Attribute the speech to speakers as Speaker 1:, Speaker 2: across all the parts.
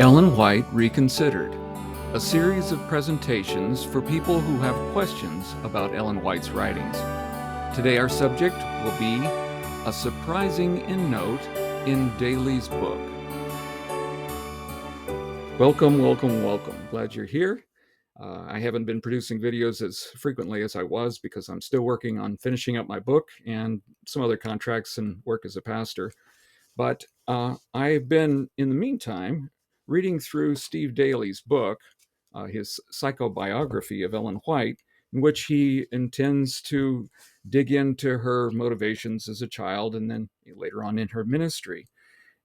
Speaker 1: Ellen White Reconsidered, a series of presentations for people who have questions about Ellen White's writings. Today our subject will be a surprising endnote in Daly's book. Welcome. Glad you're here. I haven't been producing videos as frequently as I was because I'm still working on finishing up my book and some other contracts and work as a pastor. But I've been, in the meantime, reading through Steve Daly's book, his psychobiography of Ellen White, in which he intends to dig into her motivations as a child and then later on in her ministry.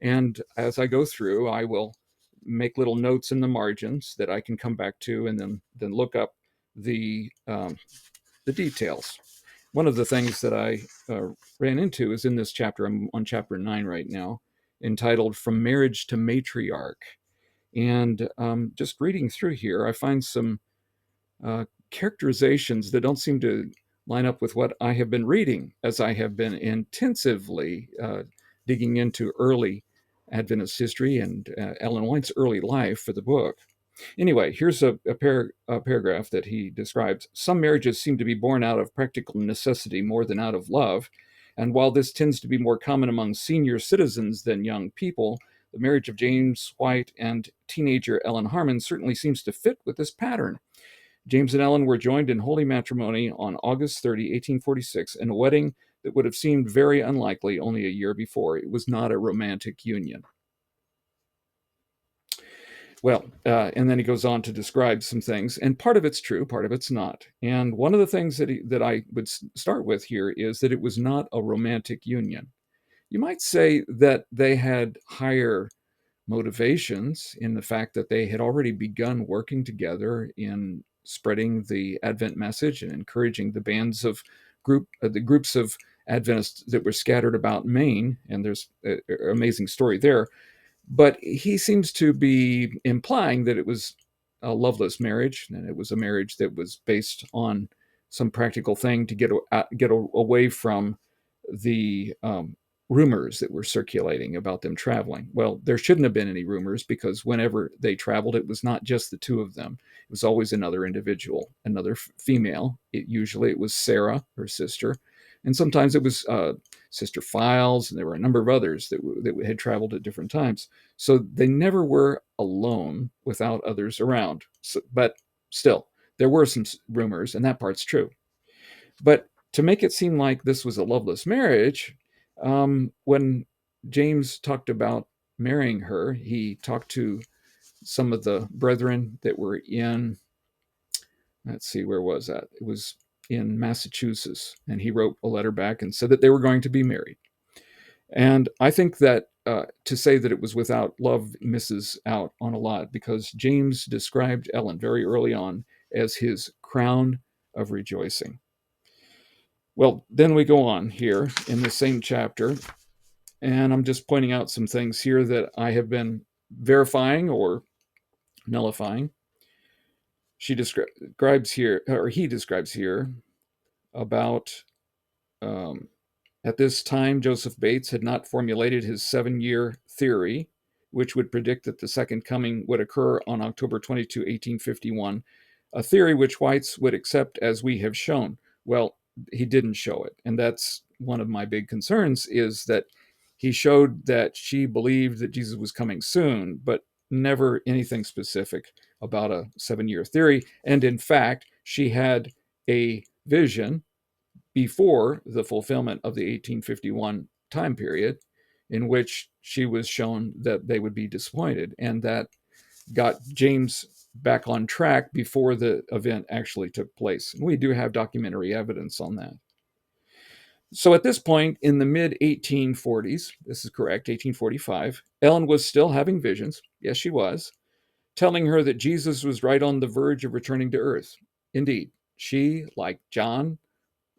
Speaker 1: And as I go through, I will make little notes in the margins that I can come back to and then look up the details. One of the things that I ran into is in this chapter. I'm on chapter 9 right now, entitled From Marriage to Matriarch. And just reading through here, I find some characterizations that don't seem to line up with what I have been reading, as I have been intensively digging into early Adventist history and Ellen White's early life for the book. Anyway, here's a paragraph that he describes. Some marriages seem to be born out of practical necessity more than out of love. And while this tends to be more common among senior citizens than young people, the marriage of James White and teenager Ellen Harmon certainly seems to fit with this pattern. James and Ellen were joined in holy matrimony on August 30, 1846, in a wedding that would have seemed very unlikely only a year before. It was not a romantic union. Well, and then he goes on to describe some things, and part of it's true, part of it's not. And one of the things that I would start with here is that it was not a romantic union. You might say that they had higher motivations in the fact that they had already begun working together in spreading the Advent message and encouraging the the groups of Adventists that were scattered about Maine. And there's an amazing story there. But he seems to be implying that it was a loveless marriage, and it was a marriage that was based on some practical thing to get away from the rumors that were circulating about them traveling. Well, there shouldn't have been any rumors, because whenever they traveled, it was not just the two of them. It was always another individual, another female. Usually it was Sarah, her sister, and sometimes it was Sister Files, and there were a number of others that had traveled at different times. So they never were alone without others around. But still, there were some rumors, and that part's true. But to make it seem like this was a loveless marriage, when James talked about marrying her, he talked to some of the brethren that were in, let's see, where was that? It was in Massachusetts, and he wrote a letter back and said that they were going to be married. And I think that to say that it was without love misses out on a lot, because James described Ellen very early on as his crown of rejoicing. Well, then we go on here in the same chapter, and I'm just pointing out some things here that I have been verifying or nullifying. He describes here about at this time, Joseph Bates had not formulated his 7-year theory, which would predict that the second coming would occur on October 22, 1851, a theory which Whites would accept as we have shown. Well, he didn't show it, and that's one of my big concerns, is that he showed that she believed that Jesus was coming soon, but never anything specific about a 7-year theory. And in fact, she had a vision before the fulfillment of the 1851 time period, in which she was shown that they would be disappointed, and that got James back on track before the event actually took place. And we do have documentary evidence on that. So at this point in the mid-1840s, this is correct, 1845, Ellen was still having visions. Yes, she was, telling her that Jesus was right on the verge of returning to earth. Indeed, she, like John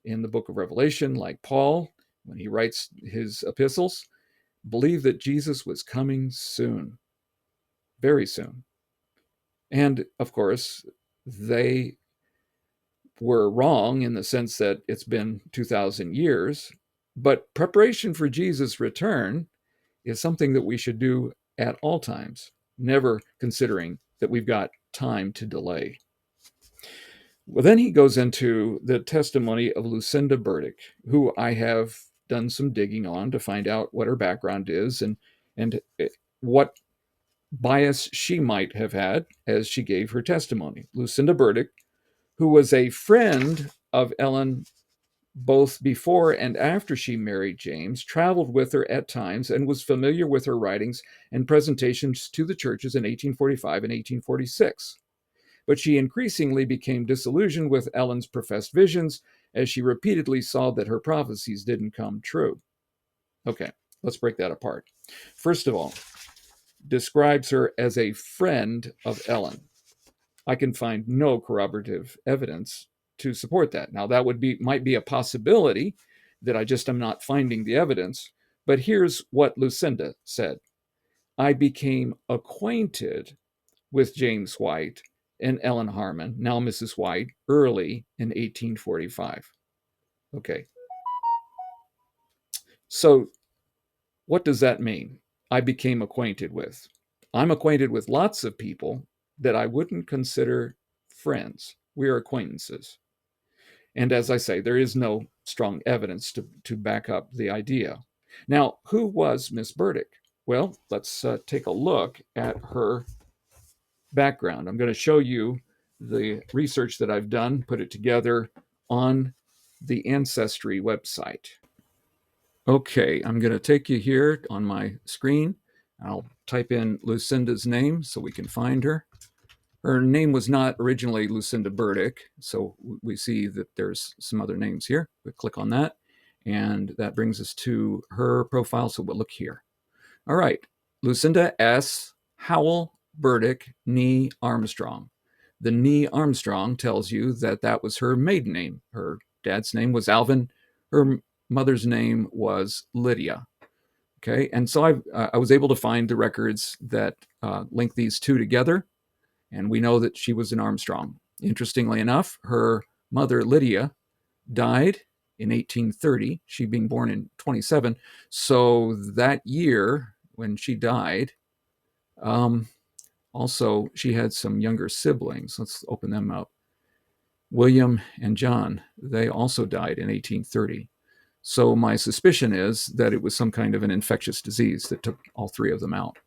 Speaker 1: in the book of Revelation, like Paul when he writes his epistles, believed that Jesus was coming soon, very soon. And of course, they were wrong in the sense that it's been 2,000 years, but preparation for Jesus' return is something that we should do at all times. never considering that we've got time to delay. Well, then he goes into the testimony of Lucinda Burdick, who I have done some digging on to find out what her background is and what bias she might have had as she gave her testimony. Lucinda Burdick, who was a friend of Ellen both before and after she married James, traveled with her at times and was familiar with her writings and presentations to the churches in 1845 and 1846. But she increasingly became disillusioned with Ellen's professed visions as she repeatedly saw that her prophecies didn't come true. Okay, let's break that apart. First of all, describes her as a friend of Ellen. I can find no corroborative evidence to support that. Now, that might be a possibility that I just am not finding the evidence. But here's what Lucinda said: I became acquainted with James White and Ellen Harmon, now Mrs. White, early in 1845. Okay. So, what does that mean? I became acquainted with. I'm acquainted with lots of people that I wouldn't consider friends. We are acquaintances. And as I say, there is no strong evidence to back up the idea. Now, who was Miss Burdick? Well, let's take a look at her background. I'm going to show you the research that I've done, put it together on the Ancestry website. Okay, I'm going to take you here on my screen. I'll type in Lucinda's name so we can find her. Her name was not originally Lucinda Burdick, so we see that there's some other names here. We click on that, and that brings us to her profile, so we'll look here. All right, Lucinda S. Howell Burdick Nee Armstrong. The Nee Armstrong tells you that that was her maiden name. Her dad's name was Alvin. Her mother's name was Lydia. Okay, and so I was able to find the records that link these two together, and we know that she was an Armstrong. Interestingly enough, her mother Lydia died in 1830, she being born in 27. So that year when she died, also she had some younger siblings. Let's open them up. William and John, they also died in 1830. So my suspicion is that it was some kind of an infectious disease that took all three of them out.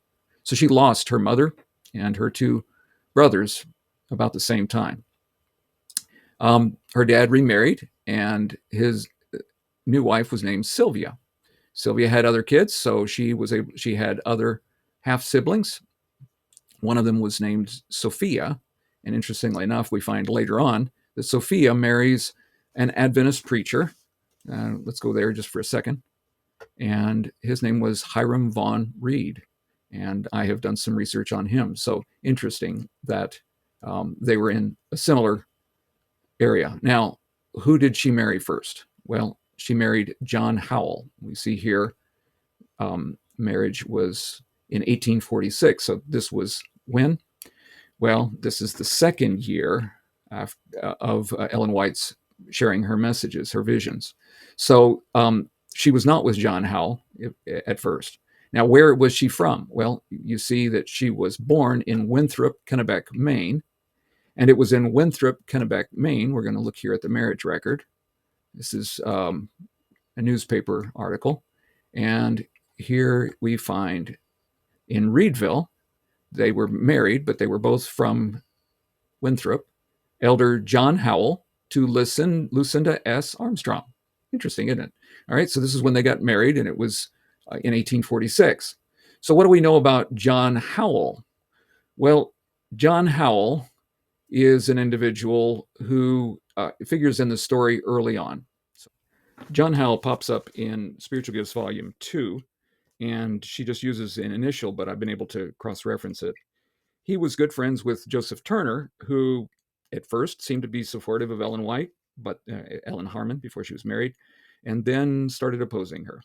Speaker 1: So she lost her mother and her two brothers about the same time. Her dad remarried, and his new wife was named Sylvia. Sylvia had other kids, so she had other half siblings. One of them was named Sophia, and interestingly enough, we find later on that Sophia marries an Adventist preacher. Let's go there just for a second. And his name was Hiram Vaughn Reed, and I have done some research on him. So interesting that they were in a similar area. Now, who did she marry first? Well, she married John Howell. We see here marriage was in 1846. So this was when? Well, this is the second year of Ellen White's sharing her messages, her visions. So she was not with John Howell at first. Now, where was she from? Well, you see that she was born in Winthrop, Kennebec, Maine. And it was in Winthrop, Kennebec, Maine. We're going to look here at the marriage record. This is a newspaper article. And here we find in Reedville, they were married, but they were both from Winthrop. Elder John Howell to Lucinda S. Armstrong. Interesting, isn't it? All right, so this is when they got married, and it was in 1846. So what do we know about John Howell? Well, John Howell is an individual who figures in the story early on. So John Howell pops up in Spiritual Gifts Volume 2, and she just uses an initial, but I've been able to cross-reference it. He was good friends with Joseph Turner, who at first seemed to be supportive of Ellen White, but Ellen Harmon before she was married, and then started opposing her.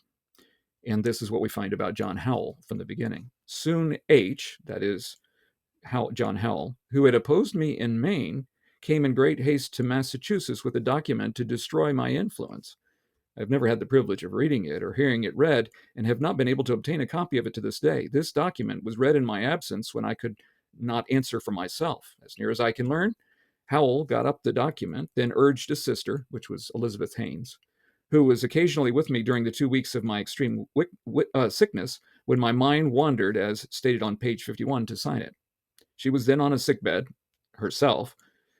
Speaker 1: And this is what we find about John Howell from the beginning. Soon H, that is John Howell, who had opposed me in Maine, came in great haste to Massachusetts with a document to destroy my influence. I've never had the privilege of reading it or hearing it read, and have not been able to obtain a copy of it to this day. This document was read in my absence when I could not answer for myself. As near as I can learn, Howell got up the document, then urged a sister, which was Elizabeth Haynes, who was occasionally with me during the 2 weeks of my extreme sickness, when my mind wandered, as stated on page 51, to sign it. She was then on a sickbed herself,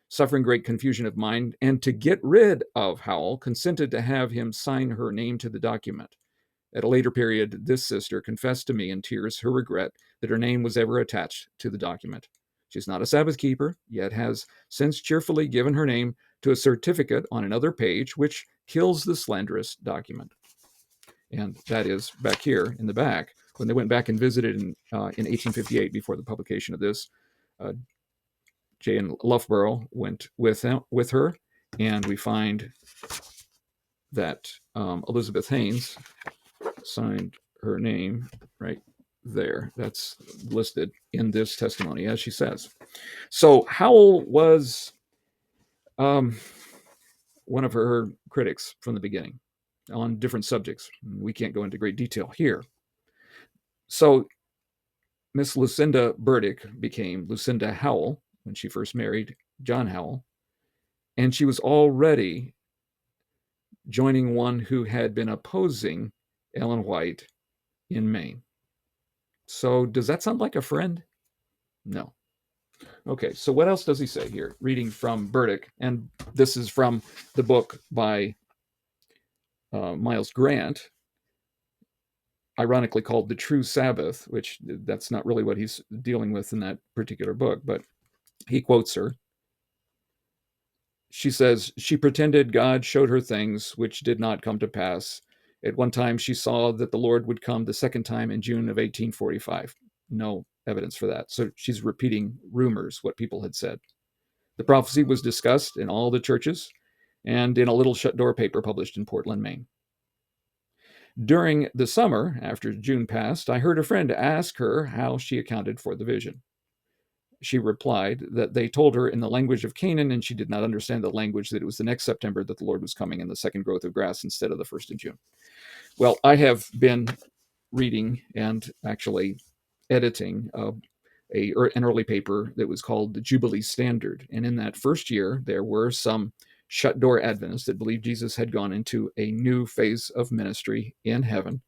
Speaker 1: suffering great confusion of mind, and to get rid of Howell, consented to have him sign her name to the document. At a later period, this sister confessed to me in tears her regret that her name was ever attached to the document. She is not a Sabbath keeper, yet has since cheerfully given her name to a certificate on another page, which kills the slanderous document. And that is back here in the back. When they went back and visited in 1858, before the publication of this, J.N. Loughborough went with her, and we find that Elizabeth Haynes signed her name right there. That's listed in this testimony, as she says. So Howell was one of her critics from the beginning on different subjects. We can't go into great detail here. So Miss Lucinda Burdick became Lucinda Howell when she first married John Howell, and she was already joining one who had been opposing Ellen White in Maine. So does that sound like a friend? No. Okay, so what else does he say here? Reading from Burdick, and this is from the book by Miles Grant, ironically called The True Sabbath, which that's not really what he's dealing with in that particular book, but he quotes her. She says, she pretended God showed her things which did not come to pass. At one time, she saw that the Lord would come the second time in June of 1845. No evidence for that. So she's repeating rumors, what people had said. The prophecy was discussed in all the churches and in a little shut door paper published in Portland, Maine. During the summer, after June passed, I heard a friend ask her how she accounted for the vision. She replied that they told her in the language of Canaan, and she did not understand the language, that it was the next September that the Lord was coming in the second growth of grass instead of the 1st of June. Well, I have been reading and actually editing an early paper that was called the Jubilee Standard. And in that first year, there were some shut door Adventists that believed Jesus had gone into a new phase of ministry in heaven,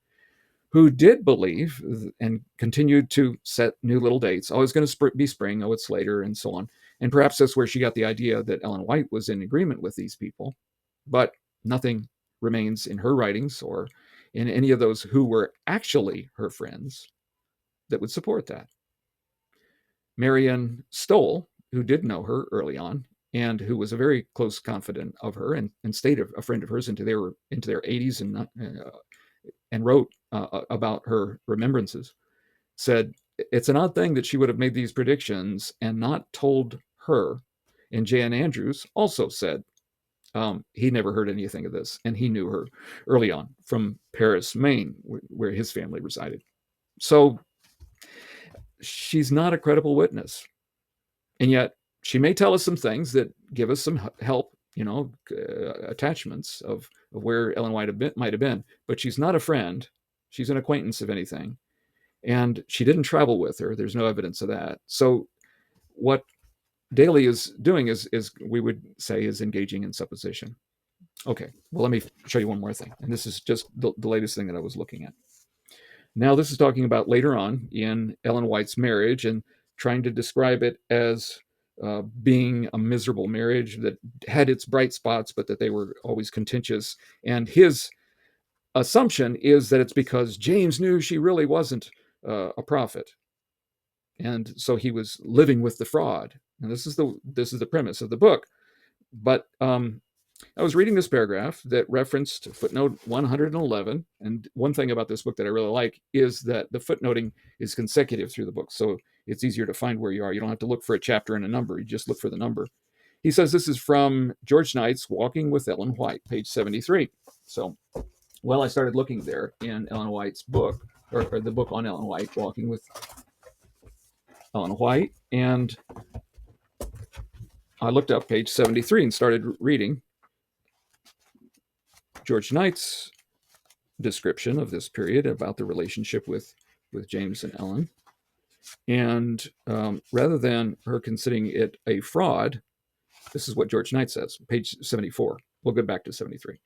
Speaker 1: who did believe and continued to set new little dates. Oh, it's going to be spring. Oh, it's later, and so on. And perhaps that's where she got the idea that Ellen White was in agreement with these people. But nothing remains in her writings or in any of those who were actually her friends that would support that. Marion Stoll, who did know her early on, and who was a very close confidant of her, and stayed a friend of hers into their 80s, and wrote about her remembrances, said it's an odd thing that she would have made these predictions and not told her. And Jan Andrews also said he never heard anything of this, and he knew her early on from Paris, Maine, where his family resided. So she's not a credible witness. And yet she may tell us some things that give us some help, attachments of where Ellen White might have been. But she's not a friend. She's an acquaintance, if anything. And she didn't travel with her. There's no evidence of that. So what Daly is doing is we would say, is engaging in supposition. Okay, well, let me show you one more thing. And this is just the latest thing that I was looking at. Now, this is talking about later on in Ellen White's marriage and trying to describe it as being a miserable marriage that had its bright spots, but that they were always contentious. And his assumption is that it's because James knew she really wasn't a prophet, and so he was living with the fraud. And this is the premise of the book. But I was reading this paragraph that referenced footnote 111. And one thing about this book that I really like is that the footnoting is consecutive through the book. So it's easier to find where you are. You don't have to look for a chapter and a number. You just look for the number. He says this is from George Knight's Walking with Ellen White, page 73. So, well, I started looking there in Ellen White's book, or the book on Ellen White, Walking with Ellen White. And I looked up page 73 and started reading. George Knight's description of this period, about the relationship with James and Ellen. And rather than her considering it a fraud, this is what George Knight says, page 74. We'll go back to 73.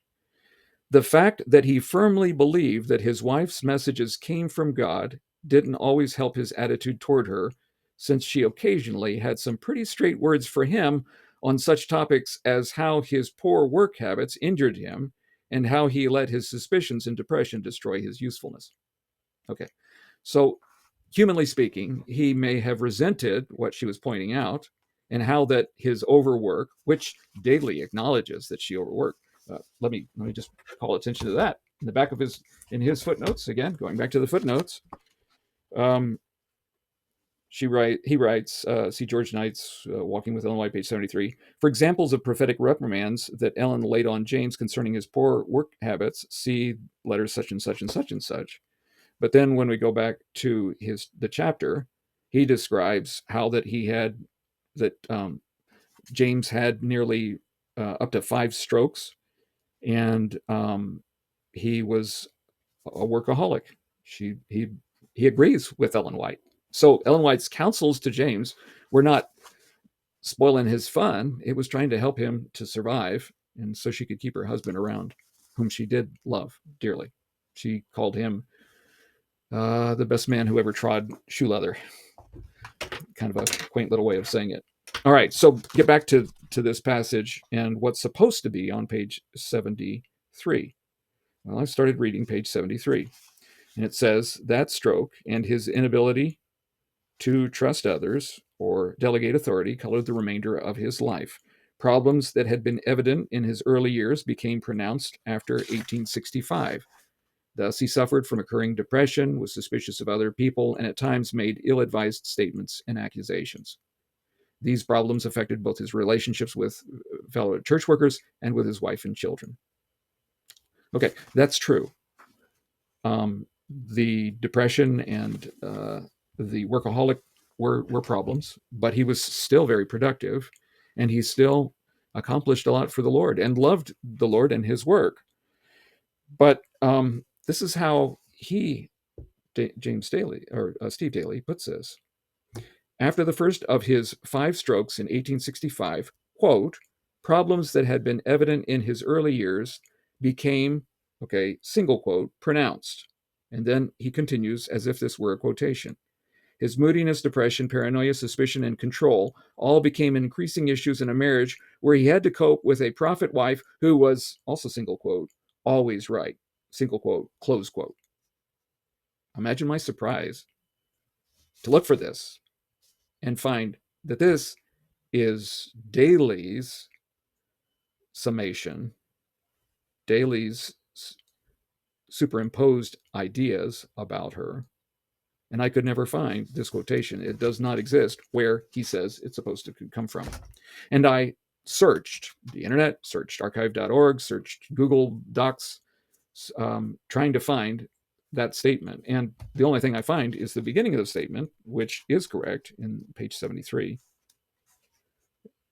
Speaker 1: The fact that he firmly believed that his wife's messages came from God didn't always help his attitude toward her, since she occasionally had some pretty straight words for him on such topics as how his poor work habits injured him and how he let his suspicions and depression destroy his usefulness. Okay, so humanly speaking, he may have resented what she was pointing out and how that his overwork, which Daly acknowledges that she overworked. Let me just call attention to that. In the back of his footnotes, again, going back to the footnotes, um, he writes, see George Knight's Walking with Ellen White, page 73. For examples of prophetic reprimands that Ellen laid on James concerning his poor work habits, see letters such and such and such and such. But then when we go back to the chapter, he describes how that James had nearly up to 5 strokes, and he was a workaholic. He agrees with Ellen White. So Ellen White's counsels to James were not spoiling his fun. It was trying to help him to survive, and so she could keep her husband around, whom she did love dearly. She called him the best man who ever trod shoe leather. Kind of a quaint little way of saying it. All right, so get back to this passage and what's supposed to be on page 73. Well, I started reading page 73, and it says that stroke and his inability to trust others or delegate authority colored the remainder of his life. Problems that had been evident in his early years became pronounced after 1865. Thus, he suffered from occurring depression, was suspicious of other people, and at times made ill-advised statements and accusations. These problems affected both his relationships with fellow church workers and with his wife and children. Okay, that's true. The depression and the workaholic were problems, but he was still very productive, and he still accomplished a lot for the Lord and loved the Lord and his work. But this is how James Daly, or Steve Daly, puts this. After the first of his 5 strokes in 1865, quote, problems that had been evident in his early years became, okay, single quote, pronounced. And then he continues as if this were a quotation. His moodiness, depression, paranoia, suspicion, and control all became increasing issues in a marriage where he had to cope with a prophet wife who was, also single quote, always right, single quote, close quote. Imagine my surprise to look for this and find that this is Daly's summation, Daly's superimposed ideas about her. And I could never find this quotation. It does not exist where he says it's supposed to come from. And I searched the internet, searched archive.org, searched Google Docs, trying to find that statement. And the only thing I find is the beginning of the statement, which is correct in page 73,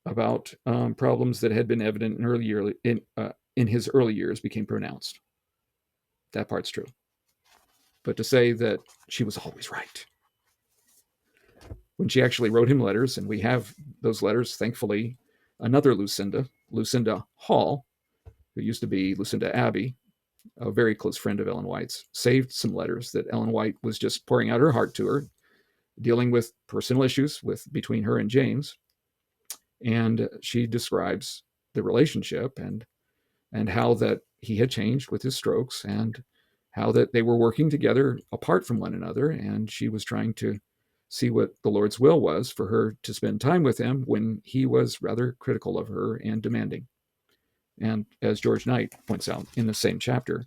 Speaker 1: about problems that had been evident in his early years became pronounced. That part's true. But to say that she was always right, when she actually wrote him letters, and we have those letters, thankfully, another Lucinda Hall, who used to be Lucinda Abbey, a very close friend of Ellen White's, saved some letters that Ellen White was just pouring out her heart to her, dealing with personal issues between her and James. And she describes the relationship and how that he had changed with his strokes, and how that they were working together apart from one another, and she was trying to see what the Lord's will was for her to spend time with him when he was rather critical of her and demanding. And as George Knight points out in the same chapter,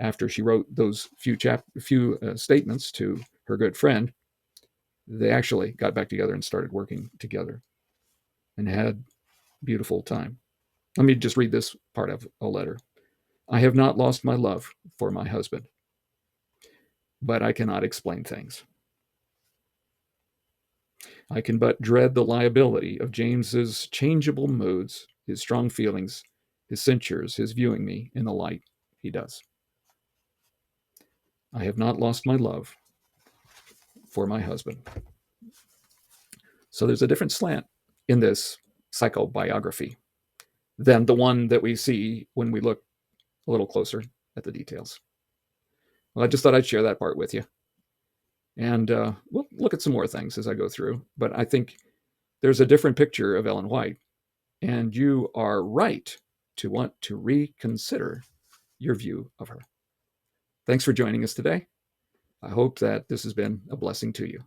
Speaker 1: after she wrote those few statements to her good friend, they actually got back together and started working together and had beautiful time. Let me just read this part of a letter. I have not lost my love for my husband, but I cannot explain things. I can but dread the liability of James's changeable moods, his strong feelings, his censures, his viewing me in the light he does. I have not lost my love for my husband. So there's a different slant in this psychobiography than the one that we see when we look a little closer at the details. Well, I just thought I'd share that part with you. And we'll look at some more things as I go through. But I think there's a different picture of Ellen White. And you are right to want to reconsider your view of her. Thanks for joining us today. I hope that this has been a blessing to you.